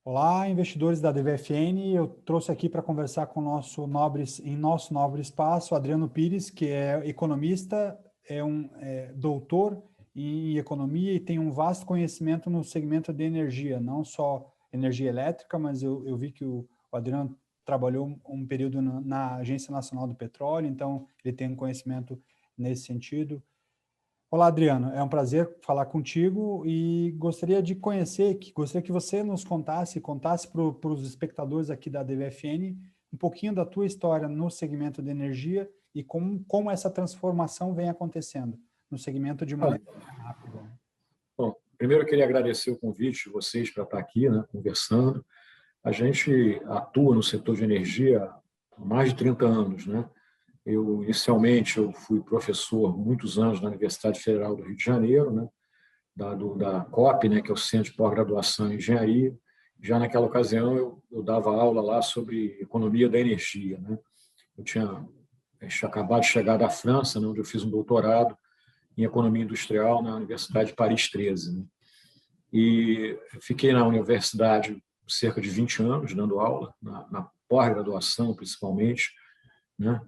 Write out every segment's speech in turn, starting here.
Olá, investidores da DVFN. Eu trouxe aqui para conversar com em nosso nobre espaço, Adriano Pires, que é economista, é doutor em economia e tem um vasto conhecimento no segmento de energia, não só energia elétrica, mas eu vi que o Adriano trabalhou um período na Agência Nacional do Petróleo, então ele tem um conhecimento nesse sentido. Olá, Adriano. É um prazer falar contigo e gostaria que você nos contasse para os espectadores aqui da DVFN um pouquinho da tua história no segmento de energia e como essa transformação vem acontecendo no segmento de maneira rápida. Bom, primeiro eu queria agradecer o convite de vocês para estar aqui, né, conversando. A gente atua no setor de energia há mais de 30 anos, né? Inicialmente, eu fui professor muitos anos na Universidade Federal do Rio de Janeiro, né, da COP, né, que é o Centro de Pós-Graduação em Engenharia. Já naquela ocasião, eu dava aula lá sobre economia da energia, né? Eu tinha acabado de chegar da França, né, onde eu fiz um doutorado em economia industrial na Universidade de Paris 13, né? E fiquei na universidade cerca de 20 anos dando aula, na pós-graduação principalmente, né?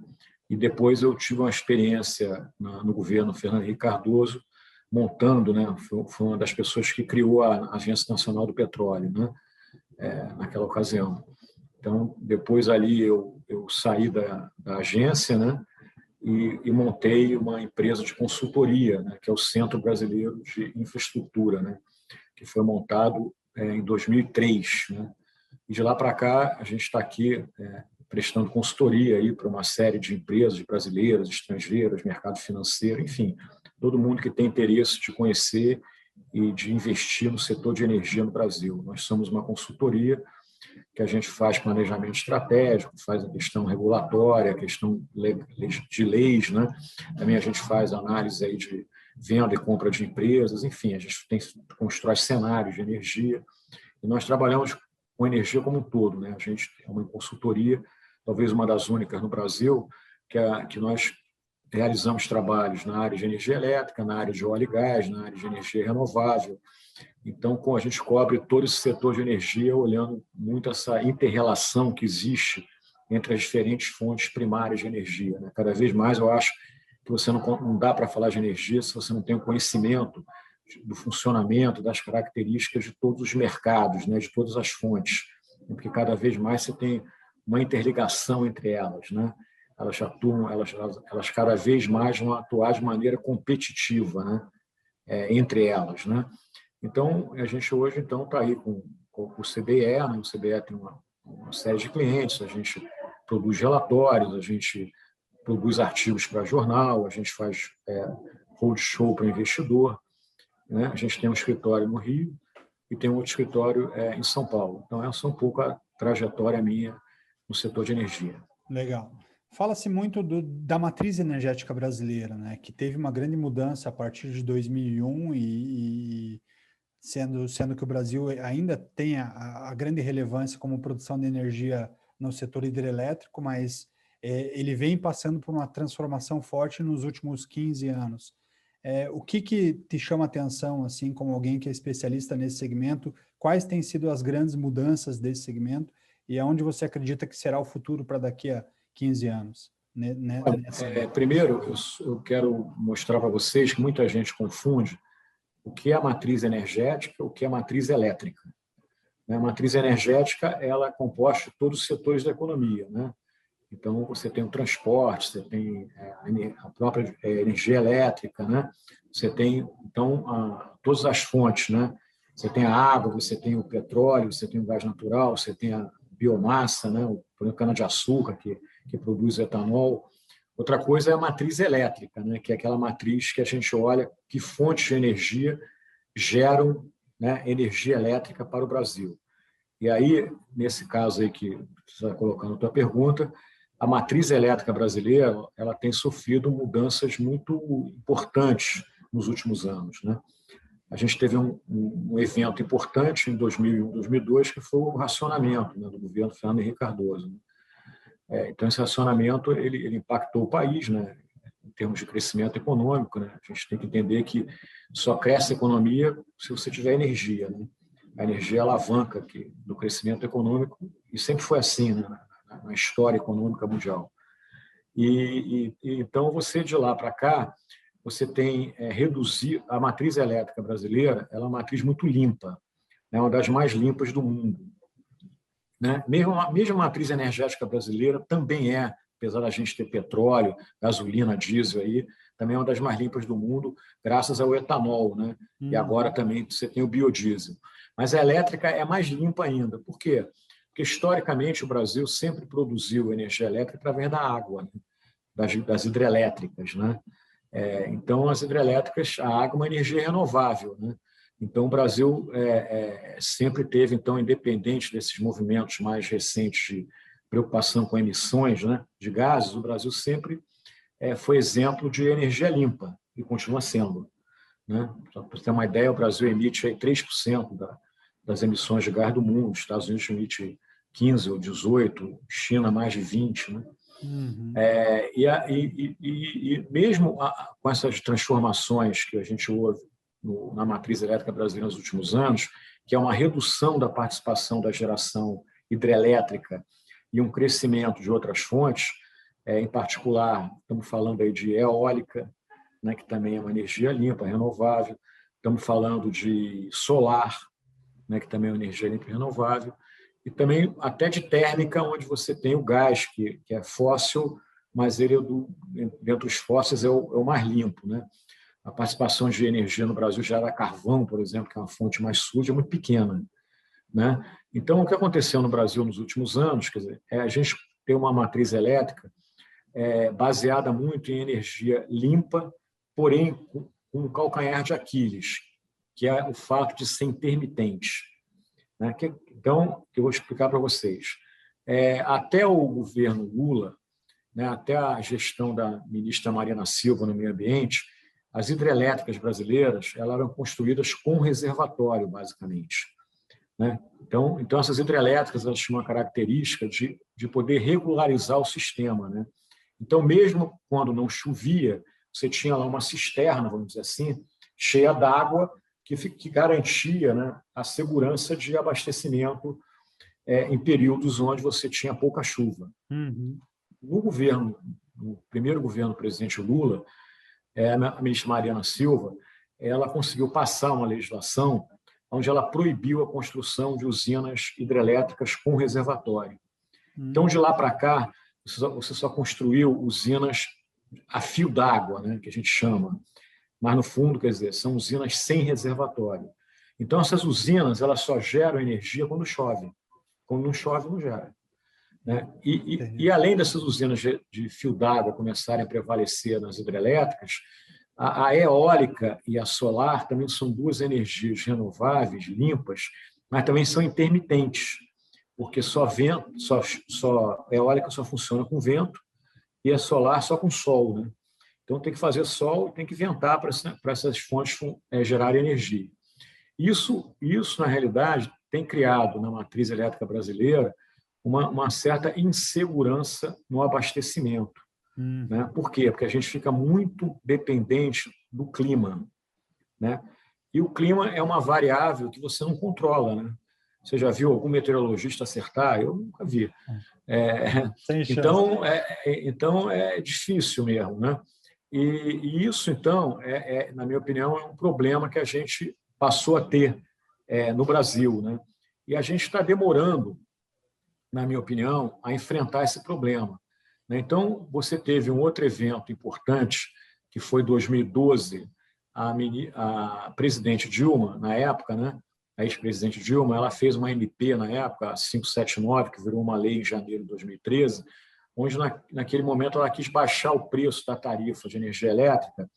E depois eu tive uma experiência no governo Fernando Henrique Cardoso, montando, né? Foi uma das pessoas que criou a Agência Nacional do Petróleo, né? Naquela ocasião. Então, depois ali eu saí da agência, né? E montei uma empresa de consultoria, né? Que é o Centro Brasileiro de Infraestrutura, né? Que foi montado em 2003, né? E de lá para cá, a gente está aqui prestando consultoria aí para uma série de empresas brasileiras, estrangeiras, mercado financeiro, enfim, todo mundo que tem interesse de conhecer e de investir no setor de energia no Brasil. Nós somos uma consultoria que a gente faz planejamento estratégico, faz a questão regulatória, a questão de leis, né? Também a gente faz análise aí de venda e compra de empresas, enfim, a gente constrói cenários de energia e nós trabalhamos com energia como um todo, né? A gente é uma consultoria, talvez uma das únicas no Brasil, que nós realizamos trabalhos na área de energia elétrica, na área de óleo e gás, na área de energia renovável. Então, a gente cobre todo esse setor de energia, olhando muito essa inter-relação que existe entre as diferentes fontes primárias de energia, né? Cada vez mais eu acho que você não dá para falar de energia se você não tem o conhecimento do funcionamento, das características de todos os mercados, né? De todas as fontes, porque cada vez mais você tem uma interligação entre elas, né? Elas atuam, elas cada vez mais vão atuar de maneira competitiva, né? Entre elas, né? Então, a gente hoje está aí com o CBE, né? O CBE tem uma série de clientes, a gente produz relatórios, a gente produz artigos para jornal, a gente faz roadshow para investidor, né? A gente tem um escritório no Rio e tem um outro escritório em São Paulo. Então, essa é um pouco a trajetória minha no setor de energia. Legal. Fala-se muito da matriz energética brasileira, né, que teve uma grande mudança a partir de 2001 e sendo que o Brasil ainda tem a grande relevância como produção de energia no setor hidrelétrico, mas ele vem passando por uma transformação forte nos últimos 15 anos. O que te chama a atenção, assim, como alguém que é especialista nesse segmento? Quais têm sido as grandes mudanças desse segmento e aonde você acredita que será o futuro para daqui a 15 anos? Primeiro, eu quero mostrar para vocês que muita gente confunde o que é a matriz energética, o que é a matriz elétrica. A matriz energética ela é composta de todos os setores da economia, né? Então, você tem o transporte, você tem a própria energia elétrica, né? Você tem, então, todas as fontes, né? Você tem a água, você tem o petróleo, você tem o gás natural, você tem a biomassa, né? O cana-de-açúcar, que produz etanol. Outra coisa é a matriz elétrica, né? Que é aquela matriz que a gente olha que fontes de energia geram, né, energia elétrica para o Brasil. E aí, nesse caso aí que você está colocando a tua pergunta, a matriz elétrica brasileira ela tem sofrido mudanças muito importantes nos últimos anos, né? A gente teve um evento importante em 2001, 2002, que foi o racionamento, né, do governo Fernando Henrique Cardoso, né? Então, esse racionamento ele impactou o país, né, em termos de crescimento econômico, né? A gente tem que entender que só cresce a economia se você tiver energia, né? A energia é a alavanca do crescimento econômico, e sempre foi assim, né, na história econômica mundial. Então, você de lá para cá, você tem reduzir a matriz elétrica brasileira, ela é uma matriz muito limpa, é uma das mais limpas do mundo, né? Mesmo a matriz energética brasileira também apesar da gente ter petróleo, gasolina, diesel aí, também é uma das mais limpas do mundo, graças ao etanol, né? E agora também você tem o biodiesel. Mas a elétrica é mais limpa ainda. Por quê? Porque, historicamente, o Brasil sempre produziu energia elétrica através da água, né? das hidrelétricas, né? Então, as hidrelétricas, a água é uma energia renovável, né? Então, o Brasil sempre teve, então, independente desses movimentos mais recentes de preocupação com emissões, né, de gases, o Brasil sempre foi exemplo de energia limpa, e continua sendo, né? Para você ter uma ideia, o Brasil emite aí 3% das emissões de gás do mundo, os Estados Unidos emite 15% ou 18%, China mais de 20%, né? E mesmo com essas transformações que a gente ouve na matriz elétrica brasileira nos últimos anos, que é uma redução da participação da geração hidrelétrica e um crescimento de outras fontes, em particular, estamos falando aí de eólica, né, que também é uma energia limpa, renovável, estamos falando de solar, né, que também é uma energia limpa e renovável, e também até de térmica, onde você tem o gás, que é fóssil, mas ele dentre os fósseis é o mais limpo, né? A participação de energia no Brasil já era carvão, por exemplo, que é uma fonte mais suja, é muito pequena, né? Então, o que aconteceu no Brasil nos últimos anos, quer dizer, a gente tem uma matriz elétrica baseada muito em energia limpa, porém com um calcanhar de Aquiles, que é o fato de ser intermitente, né? Então, eu vou explicar para vocês. Até o governo Lula, né, até a gestão da ministra Marina Silva no meio ambiente, as hidrelétricas brasileiras elas eram construídas com reservatório, basicamente, né? Então, essas hidrelétricas elas tinham uma característica de poder regularizar o sistema, né? Então, mesmo quando não chovia, você tinha lá uma cisterna, vamos dizer assim, cheia d'água, que garantia, né, a segurança de abastecimento em períodos onde você tinha pouca chuva. No primeiro governo do presidente Lula, a ministra Marina Silva, ela conseguiu passar uma legislação onde ela proibiu a construção de usinas hidrelétricas com reservatório. Então, de lá para cá, você só construiu usinas a fio d'água, né, que a gente chama, mas, no fundo, quer dizer, são usinas sem reservatório. Então, essas usinas elas só geram energia quando chove. Quando não chove, não gera, né? E além dessas usinas de fio d'água começarem a prevalecer nas hidrelétricas, a eólica e a solar também são duas energias renováveis, limpas, mas também são intermitentes, porque só a eólica só funciona com vento e a solar só com sol, né? Então, tem que fazer sol e tem que ventar para essas fontes gerarem energia. Isso, na realidade, tem criado na matriz elétrica brasileira uma certa insegurança no abastecimento, né? Por quê? Porque a gente fica muito dependente do clima, né? E o clima é uma variável que você não controla, né? Você já viu algum meteorologista acertar? Eu nunca vi. Então, é difícil mesmo, né? E isso, então, na minha opinião, é um problema que a gente passou a ter no Brasil, né? E a gente está demorando, na minha opinião, a enfrentar esse problema, né? Então, você teve um outro evento importante, que foi em 2012, a presidente Dilma, na época, né? A ex-presidente Dilma, ela fez uma MP na época, a 579, que virou uma lei em janeiro de 2013, onde, naquele momento, ela quis baixar o preço da tarifa de energia elétrica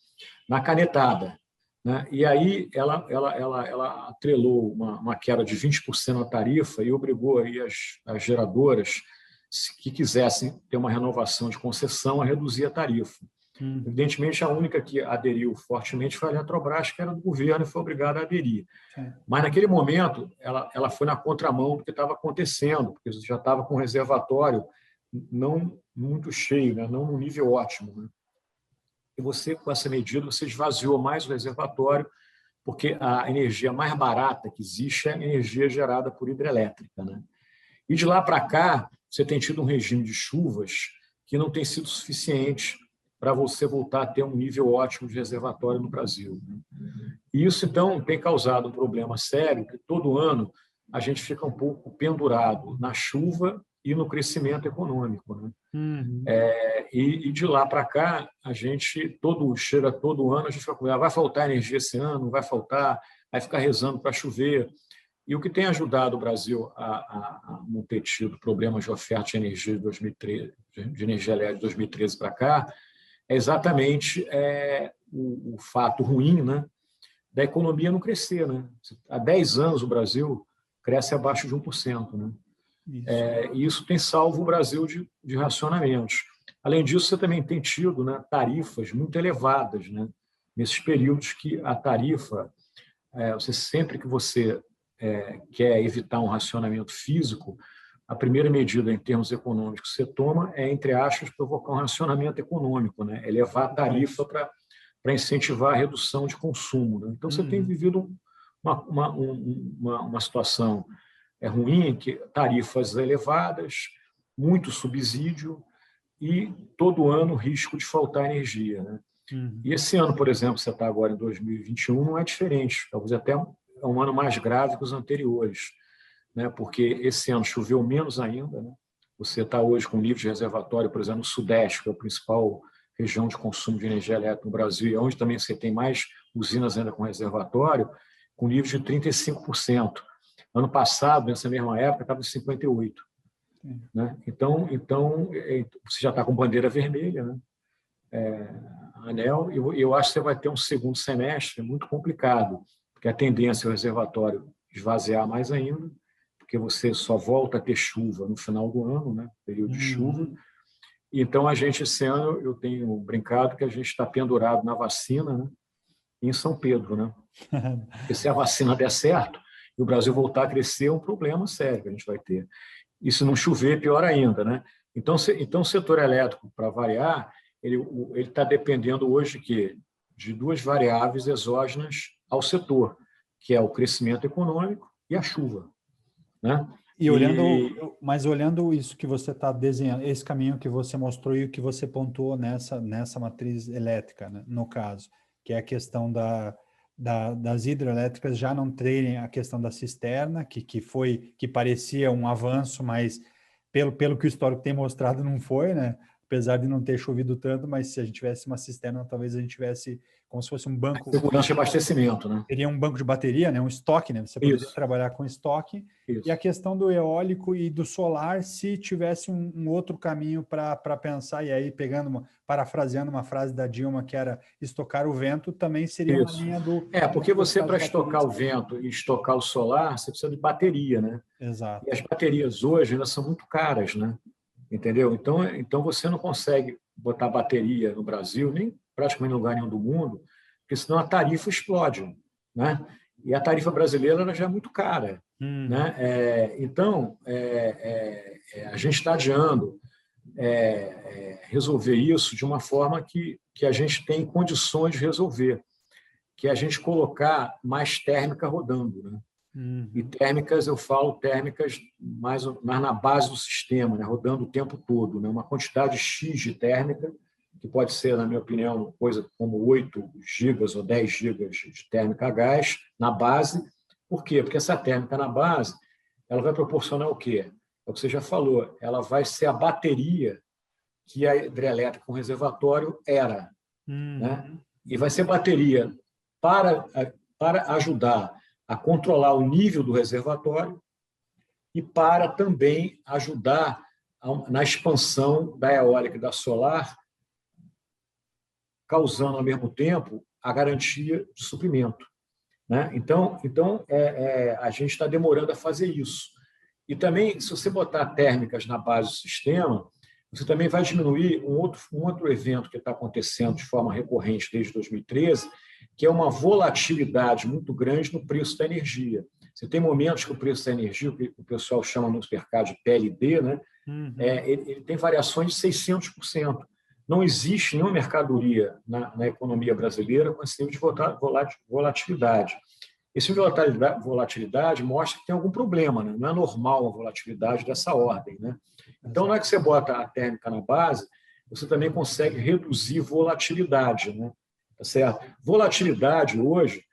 na canetada, né? E aí ela atrelou uma queda de 20% na tarifa e obrigou aí as geradoras que quisessem ter uma renovação de concessão a reduzir a tarifa. Evidentemente, a única que aderiu fortemente foi a Eletrobras, que era do governo e foi obrigada a aderir. Mas, naquele momento, ela foi na contramão do que estava acontecendo, porque já estava com um reservatório não muito cheio, né? Não no nível ótimo, né? E você, com essa medida, você esvaziou mais o reservatório porque a energia mais barata que existe é a energia gerada por hidrelétrica, né? E de lá para cá, você tem tido um regime de chuvas que não tem sido suficiente para você voltar a ter um nível ótimo de reservatório no Brasil, né? E isso, então, tem causado um problema sério, que todo ano a gente fica um pouco pendurado na chuva e no crescimento econômico, né? E de lá para cá, a gente chega todo ano, a gente vai faltar energia esse ano, não vai faltar, vai ficar rezando para chover. E o que tem ajudado o Brasil a não ter tido problemas de oferta de energia de 2013, de energia elétrica de 2013 para cá, é exatamente o fato ruim, né, da economia não crescer, né? Há 10 anos o Brasil cresce abaixo de 1%, né? E isso tem salvo o Brasil de racionamentos. Além disso, você também tem tido, né, tarifas muito elevadas, né, nesses períodos que a tarifa, sempre que você quer evitar um racionamento físico, a primeira medida em termos econômicos que você toma é, entre aspas, provocar um racionamento econômico, né? Elevar a tarifa para incentivar a redução de consumo, né? Então, você tem vivido uma situação ruim, que tarifas elevadas, muito subsídio e, todo ano, risco de faltar energia, né? E esse ano, por exemplo, você está agora em 2021, não é diferente, talvez até é um ano mais grave que os anteriores, né? Porque esse ano choveu menos ainda, né? Você está hoje com nível de reservatório, por exemplo, no Sudeste, que é a principal região de consumo de energia elétrica no Brasil, e onde também você tem mais usinas ainda com reservatório, com nível de 35%. Ano passado, nessa mesma época, estava em 58%. Né? Então, você já está com bandeira vermelha, né? ANEEL, e eu acho que você vai ter um segundo semestre muito complicado, porque a tendência é o reservatório esvaziar mais ainda, porque você só volta a ter chuva no final do ano, né? Período de chuva. Então, a gente, esse ano, eu tenho brincado que a gente está pendurado na vacina, né, em São Pedro, né? Porque se a vacina der certo e o Brasil voltar a crescer, é um problema sério que a gente vai ter. E se não chover, pior ainda, né? Então, o setor elétrico, para variar, ele está dependendo hoje de duas variáveis exógenas ao setor, que é o crescimento econômico e a chuva, né? Mas olhando isso que você está desenhando, esse caminho que você mostrou e o que você pontuou nessa matriz elétrica, né, no caso, que é a questão das hidrelétricas já não terem a questão da cisterna, que parecia um avanço, mas pelo que o histórico tem mostrado não foi, né? Apesar de não ter chovido tanto, mas se a gente tivesse uma cisterna, talvez a gente tivesse como se fosse um banco... Segurança de abastecimento, né? Teria um banco de bateria, né? Um estoque, né? Você poderia trabalhar com estoque. Isso. E a questão do eólico e do solar, se tivesse um outro caminho para pensar, e aí parafraseando uma frase da Dilma, que era estocar o vento, também seria uma linha do... porque você, para estocar o vento e estocar o solar, você precisa de bateria, né? Exato. E as baterias hoje ainda são muito caras, né? Entendeu? Então você não consegue botar bateria no Brasil, nem praticamente em lugar nenhum do mundo, porque senão a tarifa explode, né? E a tarifa brasileira ela já é muito cara, né? Então, a gente está adiando resolver isso de uma forma que a gente tem condições de resolver, que é a gente colocar mais térmica rodando, né? E térmicas, eu falo térmicas mais na base do sistema, né? Rodando o tempo todo, né? Uma quantidade X de térmica, que pode ser, na minha opinião, coisa como 8 gigas ou 10 gigas de térmica a gás na base. Por quê? Porque essa térmica na base ela vai proporcionar o quê? É o que você já falou, ela vai ser a bateria que a hidrelétrica com reservatório era. Né? E vai ser bateria para ajudar a controlar o nível do reservatório e para também ajudar na expansão da eólica e da solar, causando, ao mesmo tempo, a garantia de suprimento. Né? Então a gente está demorando a fazer isso. E também, se você botar térmicas na base do sistema, você também vai diminuir um outro evento que está acontecendo de forma recorrente desde 2013, que é uma volatilidade muito grande no preço da energia. Você tem momentos que o preço da energia, que o pessoal chama no mercado de PLD, né? Ele tem variações de 600%. não existe nenhuma mercadoria na economia brasileira com esse nível de volatilidade. Esse nível de volatilidade mostra que tem algum problema, né? Não é normal uma volatilidade dessa ordem, né? Então, na hora que você bota a térmica na base, você também consegue reduzir volatilidade, né? Tá certo? Volatilidade hoje,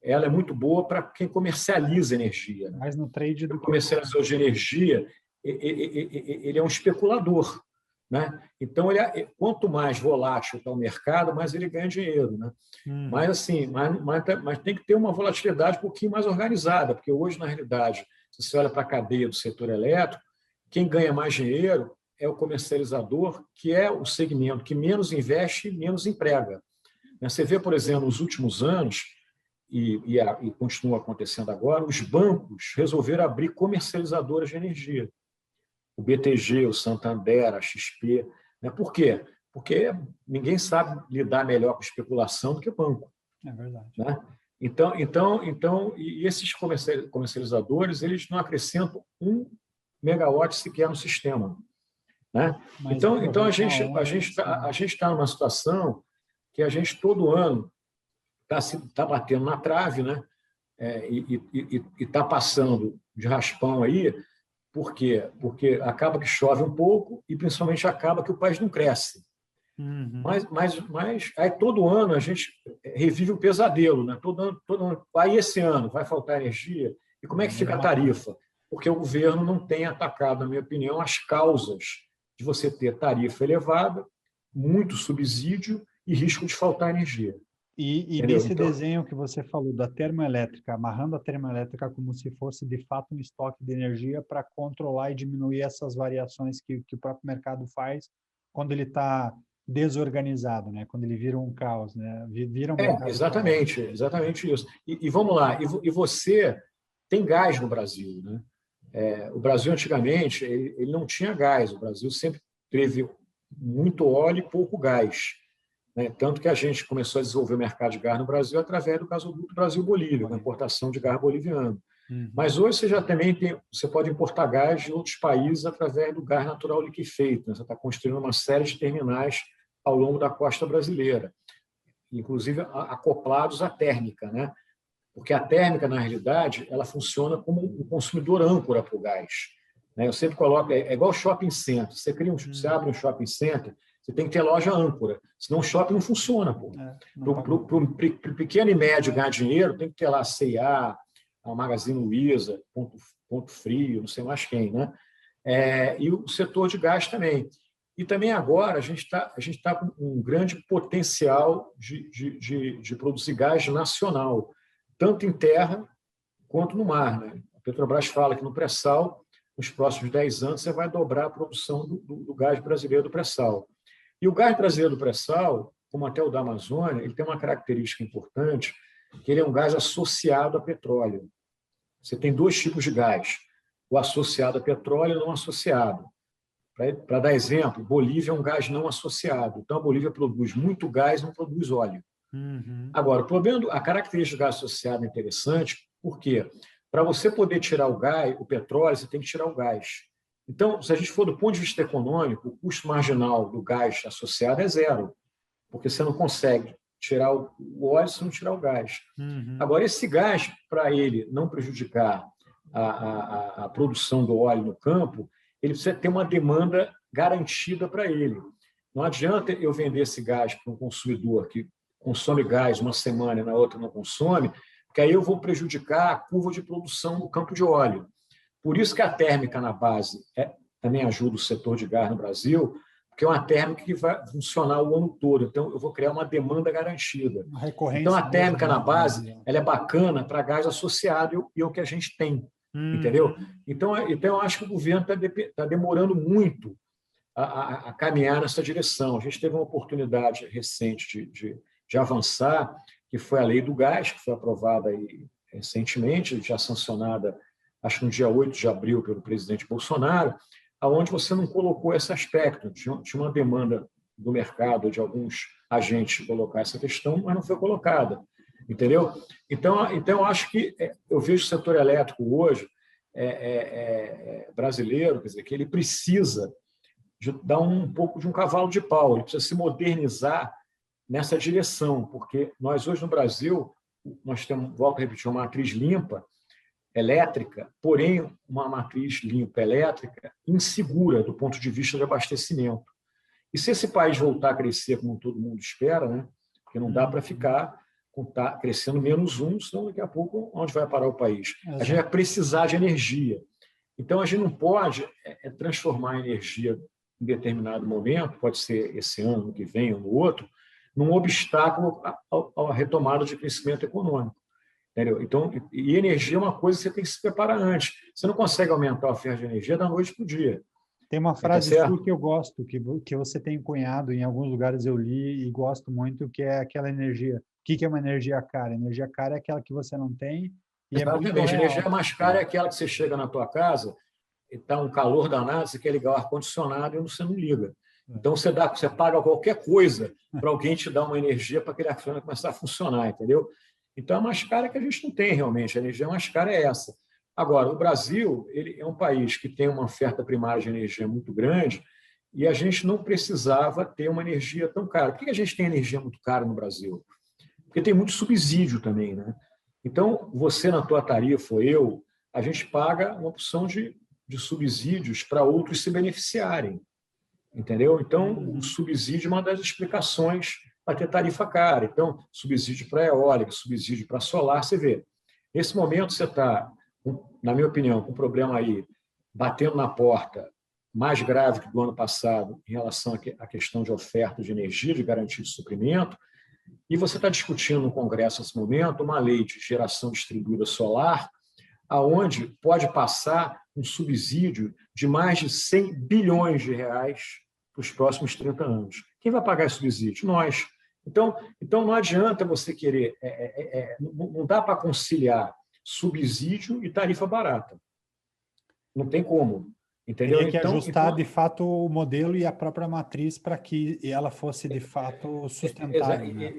ela é muito boa para quem comercializa energia, né? Mais no trade do que o comercializador de energia, ele é um especulador, né? Então, quanto mais volátil está o mercado, mais ele ganha dinheiro, né? Mas, assim, mas tem que ter uma volatilidade um pouquinho mais organizada, porque hoje, na realidade, se você olha para a cadeia do setor elétrico, quem ganha mais dinheiro é o comercializador, que é o segmento que menos investe e menos emprega. Você vê, por exemplo, nos últimos anos, e continua acontecendo agora, os bancos resolveram abrir comercializadoras de energia. O BTG, o Santander, a XP. Né? Por quê? Porque ninguém sabe lidar melhor com especulação do que o banco. É verdade. Né? Então, e esses comercializadores, eles não acrescentam 1 megawatt sequer no sistema. Né? Então a gente está numa situação que a gente, todo ano, está batendo na trave, né? E está passando de raspão aí. Por quê? Porque acaba que chove um pouco e, principalmente, acaba que o país não cresce. Mas aí, todo ano, a gente revive o pesadelo. Né? Todo ano. Aí, esse ano, vai faltar energia. E como é que fica a tarifa? Porque o governo não tem atacado, na minha opinião, as causas de você ter tarifa elevada, muito subsídio e risco de faltar energia. E nesse desenho que você falou da termoelétrica, amarrando a termoelétrica como se fosse de fato um estoque de energia para controlar e diminuir essas variações que o próprio mercado faz quando ele está desorganizado, né? Quando ele vira um caos, né? Vira um mercado exatamente isso. E vamos lá, e você tem gás no Brasil, né? O Brasil, antigamente, ele não tinha gás. O Brasil sempre teve muito óleo e pouco gás. Né? Tanto que a gente começou a desenvolver o mercado de gás no Brasil através do gasoduto Brasil-Bolívia, com a importação de gás boliviano. Mas hoje você já também você pode importar gás de outros países através do gás natural liquefeito. Né? Você está construindo uma série de terminais ao longo da costa brasileira, inclusive acoplados à térmica, né? Porque a térmica, na realidade, ela funciona como um consumidor âncora para o gás. Né? Eu sempre coloco, é igual shopping center. Você abre um shopping center, você tem que ter loja âncora, senão o shopping não funciona. Para o pequeno e médio ganhar dinheiro, tem que ter lá a C&A, a Magazine Luiza, Ponto Frio, não sei mais quem. Né? E o setor de gás também. E também agora a gente tá com um grande potencial de produzir gás nacional, tanto em terra quanto no mar. Né? A Petrobras fala que no pré-sal, nos próximos 10 anos, você vai dobrar a produção do gás brasileiro do pré-sal. E o gás brasileiro do pré-sal, como até o da Amazônia, ele tem uma característica importante, que ele é um gás associado a petróleo. Você tem 2 tipos de gás, o associado a petróleo e o não associado. Para dar exemplo, Bolívia é um gás não associado. Então, a Bolívia produz muito gás, não produz óleo. Agora, a característica do gás associado é interessante, porque para você poder tirar o gás, o petróleo, você tem que tirar o gás. Então, se a gente for do ponto de vista econômico, o custo marginal do gás associado é 0, porque você não consegue tirar o óleo se não tirar o gás. Agora, esse gás, para ele não prejudicar a produção do óleo no campo, ele precisa ter uma demanda garantida para ele. Não adianta eu vender esse gás para um consumidor que consome gás uma semana e na outra não consome, porque aí eu vou prejudicar a curva de produção do campo de óleo. Por isso que a térmica na base também ajuda o setor de gás no Brasil, porque é uma térmica que vai funcionar o ano todo. Então, eu vou criar uma demanda garantida. Então, a térmica na base ela é bacana para gás associado e é o que a gente tem. Entendeu? Então, eu acho que o governo está demorando muito a caminhar nessa direção. A gente teve uma oportunidade recente de avançar, que foi a lei do gás, que foi aprovada aí recentemente, já sancionada, acho que no dia 8 de abril, pelo presidente Bolsonaro, onde você não colocou esse aspecto. Tinha uma demanda do mercado, de alguns agentes colocar essa questão, mas não foi colocada. Entendeu? Então, eu acho que eu vejo o setor elétrico hoje brasileiro, quer dizer, que ele precisa de dar um pouco de um cavalo de pau, ele precisa se modernizar nessa direção, porque nós hoje no Brasil, nós temos, volto a repetir, uma matriz limpa, elétrica, porém uma matriz limpa elétrica insegura do ponto de vista de abastecimento. E se esse país voltar a crescer como todo mundo espera, né? Porque não dá para ficar crescendo -1, senão daqui a pouco onde vai parar o país? A gente vai precisar de energia. Então, a gente não pode transformar a energia em determinado momento, pode ser esse ano, que vem ou no outro, num obstáculo à retomada de crescimento econômico. Entendeu? Então, e energia é uma coisa que você tem que se preparar antes. Você não consegue aumentar a oferta de energia da noite para o dia. Tem uma frase sua que eu gosto, que você tem cunhado, em alguns lugares eu li e gosto muito, que é aquela energia. O que é uma energia cara? Energia cara é aquela que você não tem e exatamente. é muito A energia mais cara é aquela que você chega na tua casa e está um calor danado, você quer ligar o ar-condicionado e você não liga. Então, você paga qualquer coisa para alguém te dar uma energia para aquele ar-condicionado começar a funcionar, entendeu? Então, a mais cara que a gente não tem realmente. A energia mais cara é essa. Agora, o Brasil ele é um país que tem uma oferta primária de energia muito grande e a gente não precisava ter uma energia tão cara. Por que a gente tem energia muito cara no Brasil? Porque tem muito subsídio também, né? Então, você na tua tarifa, ou eu, a gente paga uma opção de subsídios para outros se beneficiarem. Entendeu? Então, o subsídio é uma das explicações para ter tarifa cara. Então, subsídio para eólica, subsídio para solar, você vê. Nesse momento, você está, na minha opinião, com um problema aí, batendo na porta, mais grave que do ano passado, em relação à questão de oferta de energia, de garantia de suprimento, e você está discutindo no Congresso, nesse momento, uma lei de geração distribuída solar, aonde pode passar um subsídio de mais de 100 bilhões de reais para os próximos 30 anos. Quem vai pagar esse subsídio? Nós. Então não adianta você querer... não dá para conciliar subsídio e tarifa barata. Não tem como. Entendeu? Teria que ajustar, de fato, o modelo e a própria matriz para que ela fosse, de fato, sustentável. Né?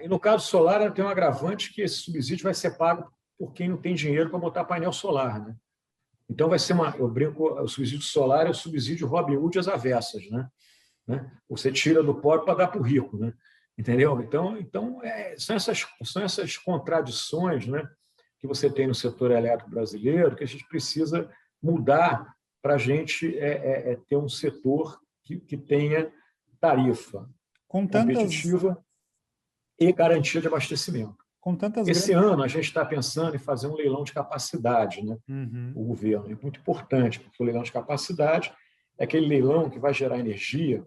E no caso solar, tem um agravante que esse subsídio vai ser pago por quem não tem dinheiro para botar painel solar. Né? Então, vai ser eu brinco, o subsídio solar é o subsídio Robin Hood às avessas. Né? Você tira do pobre para dar para o rico. Né? Entendeu? Então são essas contradições, né, que você tem no setor elétrico brasileiro que a gente precisa mudar para a gente ter um setor que tenha tarifa competitiva e garantia de abastecimento. Esse ano, a gente está pensando em fazer um leilão de capacidade, né? O governo. É muito importante, porque o leilão de capacidade é aquele leilão que vai gerar energia,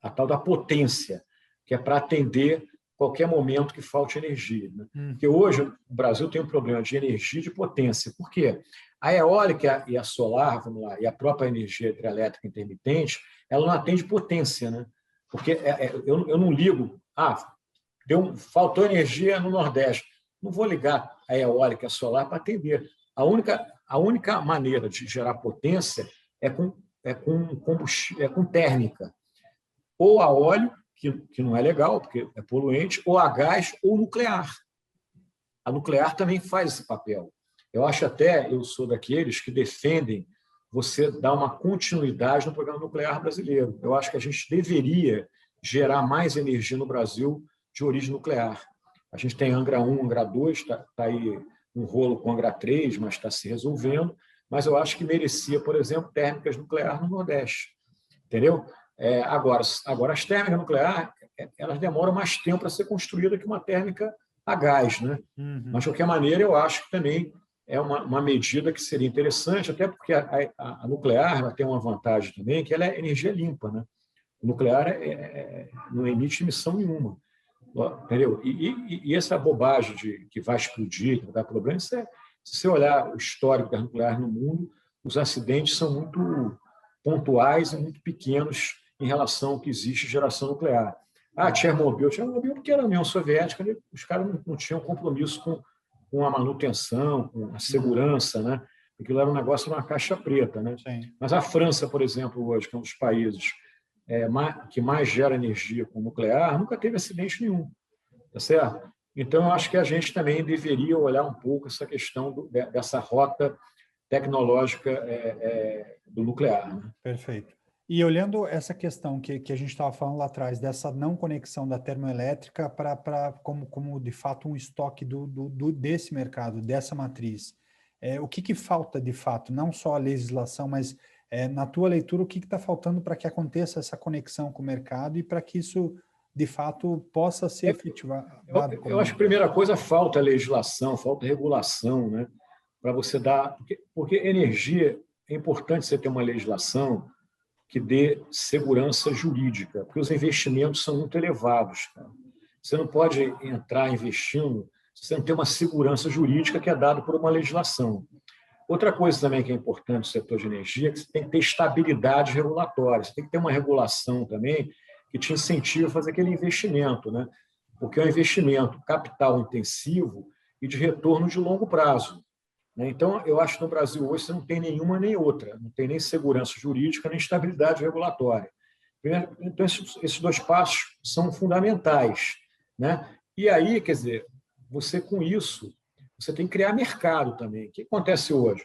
a tal da potência, que é para atender qualquer momento que falte energia. Né? Porque hoje o Brasil tem um problema de energia e de potência. Por quê? A eólica e a solar, vamos lá, e a própria energia hidrelétrica intermitente, ela não atende potência. Né? Porque eu não ligo... faltou energia no Nordeste. Não vou ligar a eólica e a solar para atender. A única maneira de gerar potência é com térmica. Ou a óleo, que não é legal, porque é poluente, ou a gás, ou nuclear. A nuclear também faz esse papel. Eu sou daqueles que defendem você dar uma continuidade no programa nuclear brasileiro. Eu acho que a gente deveria gerar mais energia no Brasil de origem nuclear. A gente tem Angra 1, Angra 2, está aí um rolo com Angra 3, mas está se resolvendo, mas eu acho que merecia, por exemplo, térmicas nucleares no Nordeste. Entendeu? Agora, as térmicas nucleares, elas demoram mais tempo para ser construída que uma térmica a gás. Né? Mas, de qualquer maneira, eu acho que também é uma medida que seria interessante, até porque a nuclear ela tem uma vantagem também, que ela é energia limpa. Né? O nuclear não emite emissão nenhuma. Entendeu? E essa bobagem de que vai explodir, que vai dar problema, se você olhar o histórico das nucleares no mundo, os acidentes são muito pontuais e muito pequenos em relação ao que existe em geração nuclear. Chernobyl porque era a União Soviética, os caras não tinham compromisso com a manutenção, com a segurança, né? Aquilo era um negócio numa caixa preta. Né? Mas a França, por exemplo, hoje, que é um dos países que mais gera energia com nuclear, nunca teve acidente nenhum. Tá certo? Então, eu acho que a gente também deveria olhar um pouco essa questão dessa rota tecnológica do nuclear. Né? Perfeito. E olhando essa questão que a gente estava falando lá atrás, dessa não conexão da termoelétrica como de fato um estoque desse mercado, dessa matriz, o que falta de fato? Não só a legislação, mas na tua leitura, o que está faltando para que aconteça essa conexão com o mercado e para que isso, de fato, possa ser efetivado? Eu acho que a primeira coisa, falta legislação, falta regulação, né? Para você dar... Porque energia, é importante você ter uma legislação que dê segurança jurídica, porque os investimentos são muito elevados, cara. Você não pode entrar investindo se você não tem uma segurança jurídica que é dada por uma legislação. Outra coisa também que é importante no setor de energia é que você tem que ter estabilidade regulatória, você tem que ter uma regulação também que te incentiva a fazer aquele investimento, né? Porque é um investimento capital intensivo e de retorno de longo prazo. Então, eu acho que no Brasil hoje você não tem nenhuma nem outra, não tem nem segurança jurídica, nem estabilidade regulatória. Então, esses dois passos são fundamentais, né? E aí, quer dizer, você com isso, você tem que criar mercado também. O que acontece hoje?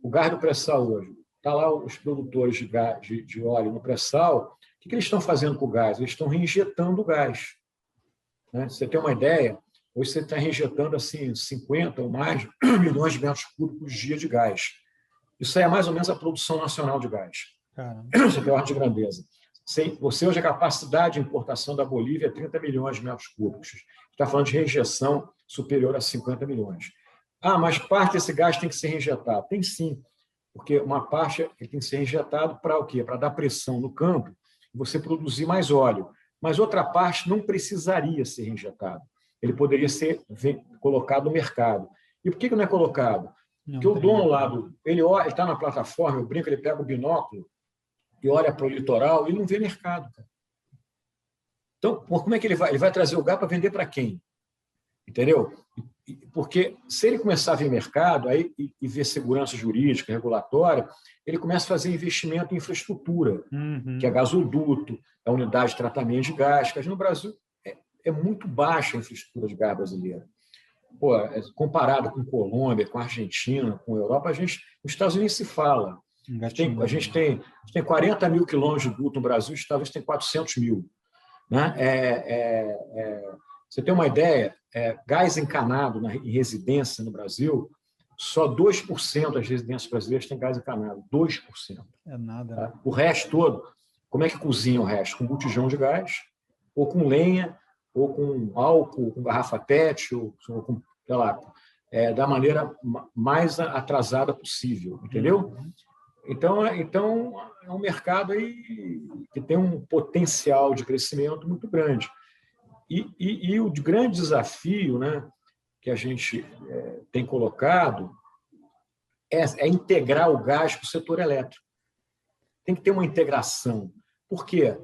O gás do pré-sal hoje, está lá os produtores de, gás, de óleo no pré-sal, o que eles estão fazendo com o gás? Eles estão reinjetando o gás. Né? Você tem uma ideia? Hoje você está reinjetando assim, 50 ou mais milhões de metros cúbicos dia de gás. Isso é mais ou menos a produção nacional de gás. Caramba. Você tem ordem de grandeza. Você hoje, a capacidade de importação da Bolívia é 30 milhões de metros cúbicos. Está falando de rejeição superior a 50 milhões. Ah, mas parte desse gás tem que ser reinjetado. Tem sim, porque uma parte tem que ser reinjetado para o quê? Para dar pressão no campo e você produzir mais óleo. Mas outra parte não precisaria ser reinjetado. Ele poderia ser colocado no mercado. E por que não é colocado? Porque o dono lá, ele está na plataforma, eu brinco, ele pega o binóculo e olha para o litoral e não vê mercado. Cara. Então, como é que ele vai? Ele vai trazer o gás para vender para quem? Entendeu? Porque se ele começar a ver mercado aí, e ver segurança jurídica, regulatória, ele começa a fazer investimento em infraestrutura, que é gasoduto, é unidade de tratamento de gás, que no Brasil é muito baixa a infraestrutura de gás brasileira. Pô, comparado com Colômbia, com Argentina, com Europa, os Estados Unidos se fala. A gente tem 40 mil quilômetros de duto no Brasil, os Estados Unidos têm 400 mil. Né? Você tem uma ideia, gás encanado em residência no Brasil, só 2% das residências brasileiras têm gás encanado, 2%. É nada. Tá? O resto todo, como é que cozinha o resto? Com botijão de gás, ou com lenha, ou com álcool, com garrafa PET, ou com, sei lá, da maneira mais atrasada possível, entendeu? Então, é um mercado aí que tem um potencial de crescimento muito grande. E o grande desafio, né, que a gente tem colocado é integrar o gás com o setor elétrico. Tem que ter uma integração. Por quê?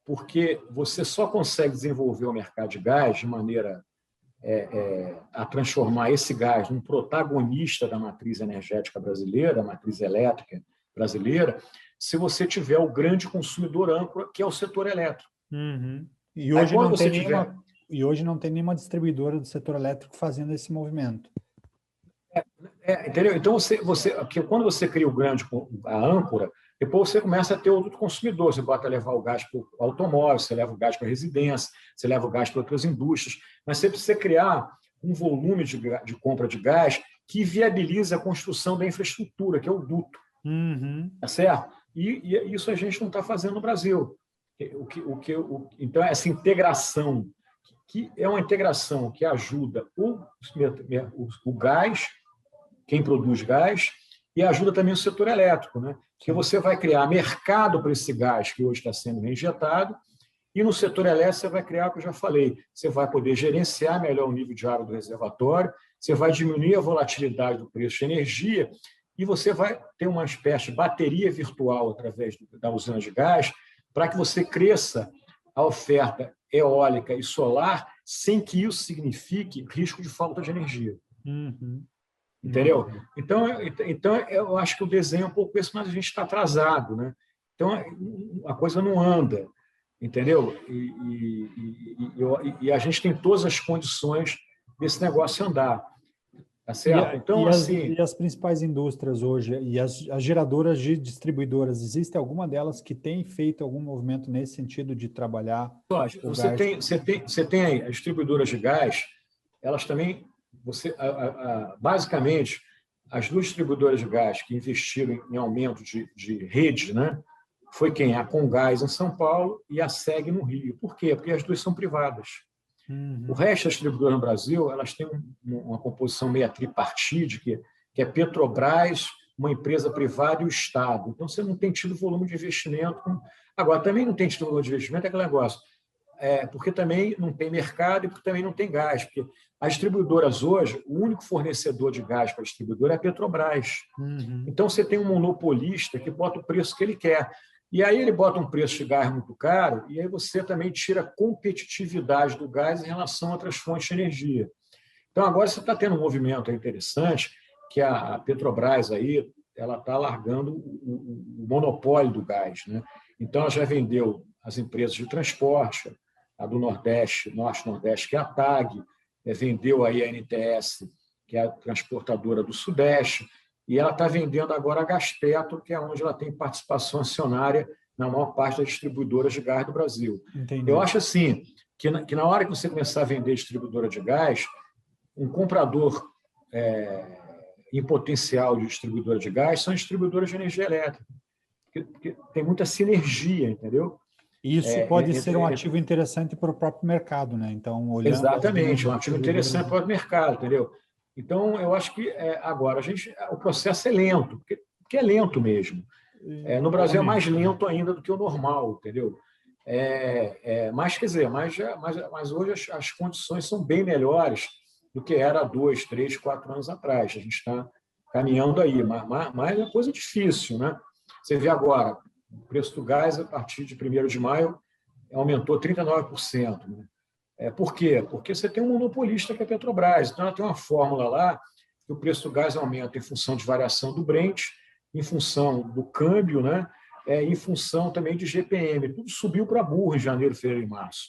Porque você só consegue desenvolver o mercado de gás de maneira a transformar esse gás num protagonista da matriz energética brasileira, da matriz elétrica brasileira, se você tiver o grande consumidor âncora, que é o setor elétrico. E hoje não tem nenhuma distribuidora do setor elétrico fazendo esse movimento. Entendeu? Então, quando você cria a âncora, depois você começa a ter outro consumidor. Você bota levar o gás para o automóvel, você leva o gás para a residência, você leva o gás para outras indústrias, mas você precisa criar um volume de compra de gás que viabiliza a construção da infraestrutura, que é o duto. Tá certo? E isso a gente não está fazendo no Brasil. Então, essa integração, que é uma integração que ajuda o gás, quem produz gás, e ajuda também o setor elétrico, né? Porque você vai criar mercado para esse gás que hoje está sendo reinjetado, e no setor elétrico você vai criar o que eu já falei, você vai poder gerenciar melhor o nível de água do reservatório, você vai diminuir a volatilidade do preço de energia, e você vai ter uma espécie de bateria virtual através da usina de gás para que você cresça a oferta eólica e solar sem que isso signifique risco de falta de energia. Entendeu? Então, eu acho que o desenho é um pouco esse, mas a gente está atrasado. Né? Então, a coisa não anda. Entendeu? E a gente tem todas as condições desse negócio andar. Tá certo? Então, assim... E as principais indústrias hoje, e as geradoras de distribuidoras, existe alguma delas que tem feito algum movimento nesse sentido de trabalhar o gás? Você tem aí as distribuidoras de gás, elas também, basicamente, as duas distribuidoras de gás que investiram em aumento de rede, né, foi quem? A Comgás em São Paulo e a SEG no Rio. Por quê? Porque as duas são privadas. O resto das distribuidoras no Brasil, elas têm uma composição meio tripartite, que é Petrobras, uma empresa privada e o Estado. Então, você não tem tido volume de investimento. Agora, também não tem tido volume de investimento, é aquele negócio. Porque também não tem mercado e porque também não tem gás. Porque as distribuidoras hoje, o único fornecedor de gás para a distribuidora é a Petrobras. Então, você tem um monopolista que bota o preço que ele quer. E aí ele bota um preço de gás muito caro e aí você também tira a competitividade do gás em relação a outras fontes de energia. Então, agora você está tendo um movimento interessante que a Petrobras aí, ela está largando o monopólio do gás, né? Então, ela já vendeu as empresas de transporte, a do Nordeste, Norte-Nordeste, que é a TAG, vendeu aí a NTS, que é a transportadora do Sudeste, e ela está vendendo agora a Gaspetro, que é onde ela tem participação acionária na maior parte das distribuidoras de gás do Brasil. Entendi. Eu acho assim, que na hora que você começar a vender distribuidora de gás, um comprador em potencial de distribuidora de gás são distribuidoras de energia elétrica, porque tem muita sinergia, entendeu? Isso pode ser um ativo interessante para o próprio mercado, né? Então, olhando... Exatamente, um ativo interessante para o mercado, entendeu? Então, eu acho que agora o processo é lento, porque é lento mesmo. No Brasil é mais lento ainda do que o normal, entendeu? Mas, quer dizer, mas hoje as condições são bem melhores do que era 2, 3, 4 anos atrás. A gente está caminhando aí, mas é coisa difícil, né? Você vê agora, o preço do gás, a partir de 1º de maio, aumentou 39%. Né? Por quê? Porque você tem um monopolista que é a Petrobras. Então, ela tem uma fórmula lá que o preço do gás aumenta em função de variação do Brent, em função do câmbio, né? Em função também de GPM. Tudo subiu para burro em janeiro, fevereiro e março.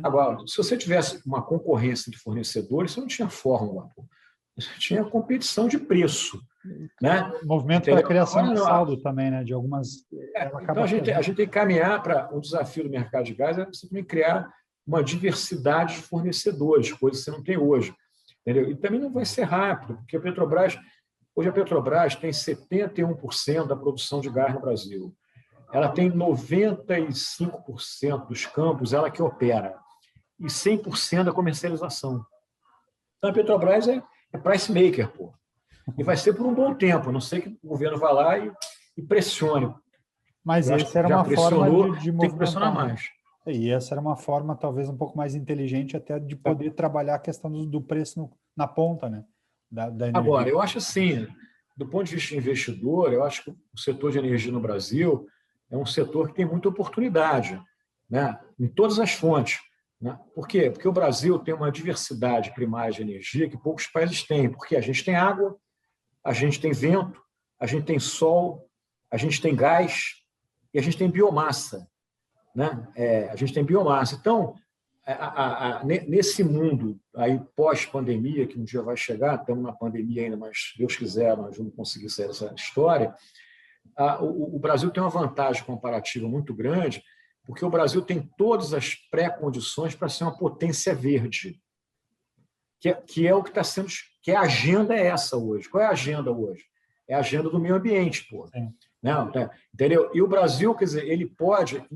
Agora, se você tivesse uma concorrência de fornecedores, você não tinha fórmula. Você tinha competição de preço. Né? Movimento para a criação de saldo também, né? De algumas... Então, a gente tem que caminhar para o desafio do mercado de gás, é você também criar uma diversidade de fornecedores, coisa que você não tem hoje. Entendeu? E também não vai ser rápido, porque hoje a Petrobras tem 71% da produção de gás no Brasil. Ela tem 95% dos campos, ela que opera, e 100% da comercialização. Então, a Petrobras é price maker, pô. E vai ser por um bom tempo, a não sei que o governo vá lá e pressione. Mas essa era uma forma de tem que pressionar mais. E essa era uma forma, talvez, um pouco mais inteligente até de poder trabalhar a questão do preço na ponta, né? Da energia. Agora, eu acho assim, do ponto de vista de investidor, eu acho que o setor de energia no Brasil é um setor que tem muita oportunidade, né? Em todas as fontes. Né? Por quê? Porque o Brasil tem uma diversidade primária de energia que poucos países têm. Porque a gente tem água, a gente tem vento, a gente tem sol, a gente tem gás e a gente tem biomassa. Né? A gente tem biomassa. Então, nesse mundo aí pós-pandemia, que um dia vai chegar, estamos na pandemia ainda, mas Deus quiser, nós vamos conseguir sair dessa história, o Brasil tem uma vantagem comparativa muito grande, porque o Brasil tem todas as pré-condições para ser uma potência verde, que é o que está sendo... Que a agenda é essa hoje. Qual é a agenda hoje? É a agenda do meio ambiente, pô. Não, entendeu? E o Brasil, quer dizer, ele pode...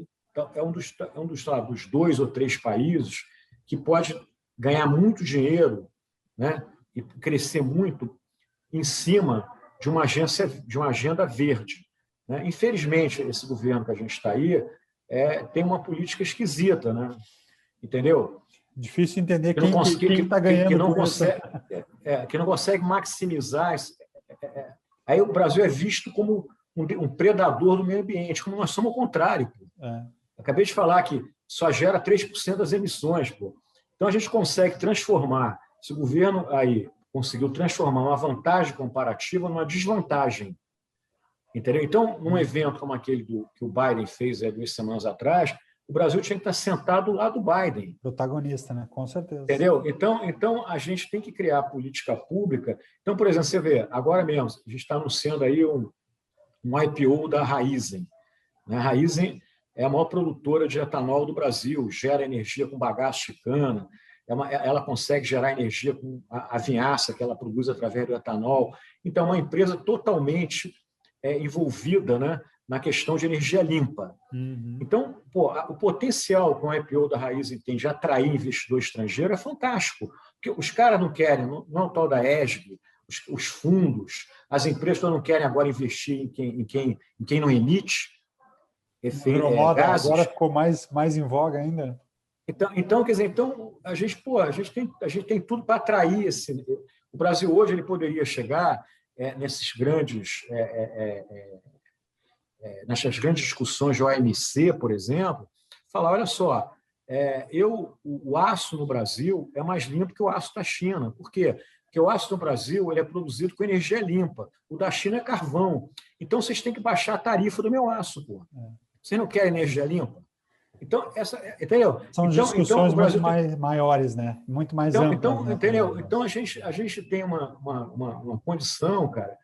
É um dos 2 ou 3 países que pode ganhar muito dinheiro, né, e crescer muito em cima de uma agenda verde. Né? Infelizmente, esse governo que a gente está aí tem uma política esquisita, né? Entendeu? Difícil entender quem está ganhando que não consegue maximizar. Aí o Brasil é visto como um predador do meio ambiente, como nós somos o contrário. Acabei de falar que só gera 3% das emissões. Pô. Então, a gente consegue transformar, se o governo aí conseguiu transformar uma vantagem comparativa numa desvantagem. Entendeu? Então, num evento como aquele que o Biden fez 2 semanas atrás, o Brasil tinha que estar sentado do lado do Biden. Protagonista, né? Com certeza. Entendeu? Então, a gente tem que criar política pública. Então, por exemplo, você vê, agora mesmo, a gente está anunciando aí um IPO da Raízen. A Raízen é a maior produtora de etanol do Brasil, gera energia com bagaço de cana, ela consegue gerar energia com a vinhaça que ela produz através do etanol. Então, é uma empresa totalmente envolvida, né, na questão de energia limpa. Uhum. Então, o potencial que o IPO da Raízen tem de atrair investidor estrangeiro é fantástico, porque os caras não querem, não é o tal da ESG, os fundos, as empresas não querem agora investir em quem não emite gases. Agora ficou mais em voga ainda. Então, quer dizer, a gente tem tudo para atrair o Brasil hoje ele poderia chegar nessas grandes discussões de OMC, por exemplo, falar, olha só, o aço no Brasil é mais limpo que o aço da China. Por quê? Porque o aço no Brasil ele é produzido com energia limpa. O da China é carvão. Então, vocês têm que baixar a tarifa do meu aço. Pô. Vocês não querem energia limpa? Então, entendeu? São discussões muito maiores, né? Muito mais amplas. Entendeu? Então, a gente tem uma condição, cara,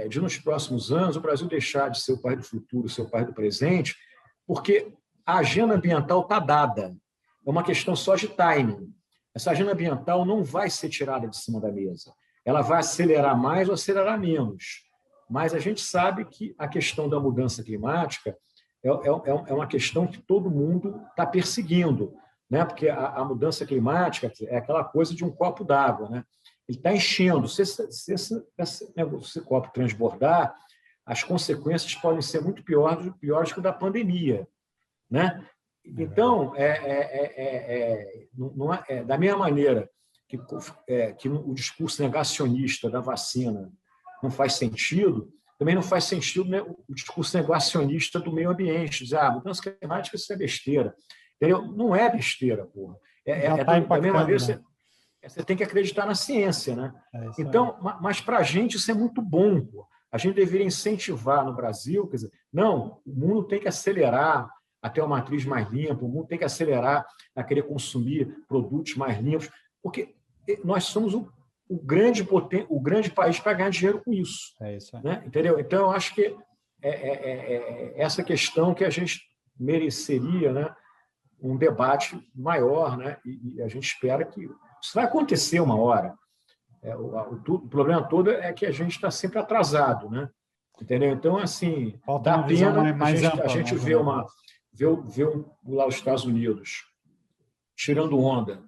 de nos próximos anos o Brasil deixar de ser o país do futuro, ser o país do presente, porque a agenda ambiental está dada. É uma questão só de timing. Essa agenda ambiental não vai ser tirada de cima da mesa. Ela vai acelerar mais ou acelerar menos. Mas a gente sabe que a questão da mudança climática é uma questão que todo mundo está perseguindo, né? Porque a mudança climática é aquela coisa de um copo d'água, né? Ele está enchendo. Se esse copo transbordar, as consequências podem ser muito piores que o da pandemia, né? Então, da mesma maneira que o discurso negacionista da vacina não faz sentido, também não faz sentido, né, o discurso negacionista do meio ambiente. Dizer, mudança climática, isso é besteira. Entendeu? Não é besteira, porra. Da mesma maneira, né? Você tem que acreditar na ciência, né? Então, mas para a gente isso é muito bom, pô. A gente deveria incentivar no Brasil, quer dizer, não, o mundo tem que acelerar a ter uma matriz mais limpa, o mundo tem que acelerar a querer consumir produtos mais limpos, porque nós somos o grande país para ganhar dinheiro com isso. Isso aí. Né? Entendeu? Então, eu acho que essa questão que a gente mereceria, né, um debate maior, né? E a gente espera que isso vai acontecer uma hora. O problema todo é que a gente está sempre atrasado, né? Entendeu? Então, assim, dá pena a gente ver lá os Estados Unidos tirando onda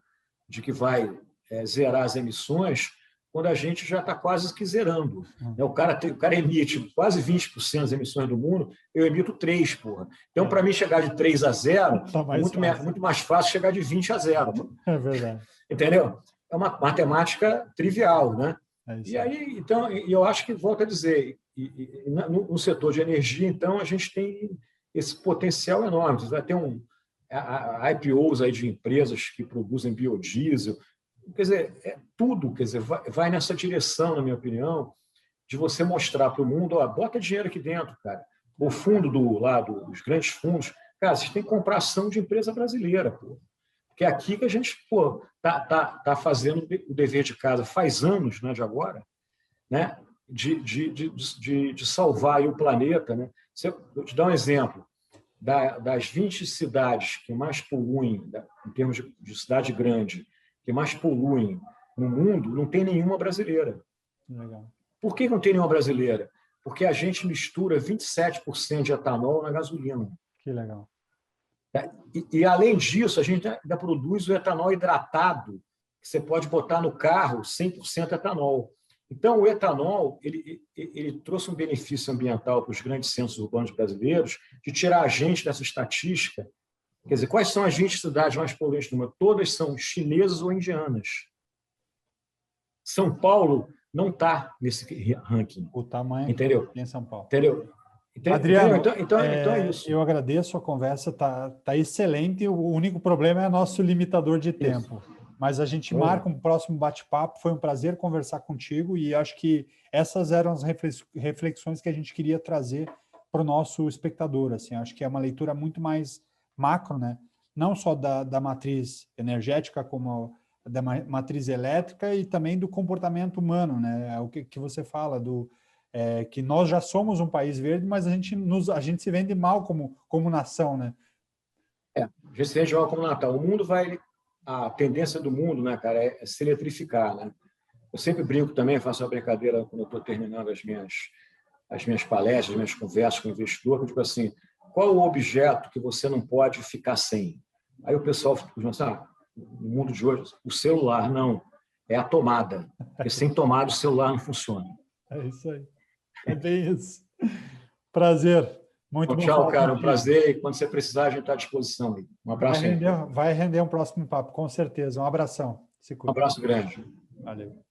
de que vai zerar as emissões, quando a gente já está quase que zerando. O cara emite quase 20% das emissões do mundo, eu emito 3%, porra. Então, para mim, chegar de 3 a 0 é muito mais fácil chegar de 20 a 0. É verdade. Entendeu? É uma matemática trivial, né? E aí, então, eu acho que, volto a dizer, no setor de energia, então, a gente tem esse potencial enorme. Você vai ter IPOs aí de empresas que produzem biodiesel. Quer dizer, tudo, quer dizer, vai nessa direção, na minha opinião, de você mostrar para o mundo, bota dinheiro aqui dentro, cara. O fundo dos grandes fundos, cara, vocês têm que comprar ação de empresa brasileira, pô. Porque é aqui que a gente tá fazendo o dever de casa faz anos, né, de agora, né, de salvar aí o planeta, né? Eu te dar um exemplo. Das 20 cidades que mais poluem, em termos de cidade grande, que mais poluem no mundo, não tem nenhuma brasileira. Legal. Por que não tem nenhuma brasileira? Porque a gente mistura 27% de etanol na gasolina. Que legal. E, além disso, a gente ainda produz o etanol hidratado, que você pode botar no carro 100% etanol. Então, o etanol ele trouxe um benefício ambiental para os grandes centros urbanos brasileiros de tirar a gente dessa estatística. Quer dizer, quais são as 20 cidades mais poluentes do mundo? Todas são chinesas ou indianas. São Paulo não está nesse ranking. O tamanho entendeu? Em São Paulo. Entendeu? Adriano, então é isso. Eu agradeço a conversa, tá excelente. O único problema é nosso limitador de tempo. Mas a gente marca um próximo bate-papo. Foi um prazer conversar contigo e acho que essas eram as reflexões que a gente queria trazer para o nosso espectador. Assim, acho que é uma leitura muito mais macro, né? Não só da matriz energética, como da matriz elétrica e também do comportamento humano, né? O que você fala, que nós já somos um país verde, mas a gente se vende mal como nação, né? A gente se vende mal como natal. O mundo a tendência do mundo, né, cara, é se eletrificar, né? Eu sempre brinco também, faço uma brincadeira quando eu estou terminando as minhas palestras, as minhas conversas com o investidor, tipo assim, qual o objeto que você não pode ficar sem? Aí o pessoal fica pensando, no mundo de hoje, o celular, não, é a tomada, porque sem tomada o celular não funciona. É isso aí, é bem isso. Prazer, muito bom Tchau, falar cara, um contigo. prazer, e quando você precisar, a gente está à disposição. Um abraço aí. Vai render um próximo papo, com certeza. Um abração. Se Um cuida. abraço grande. Valeu.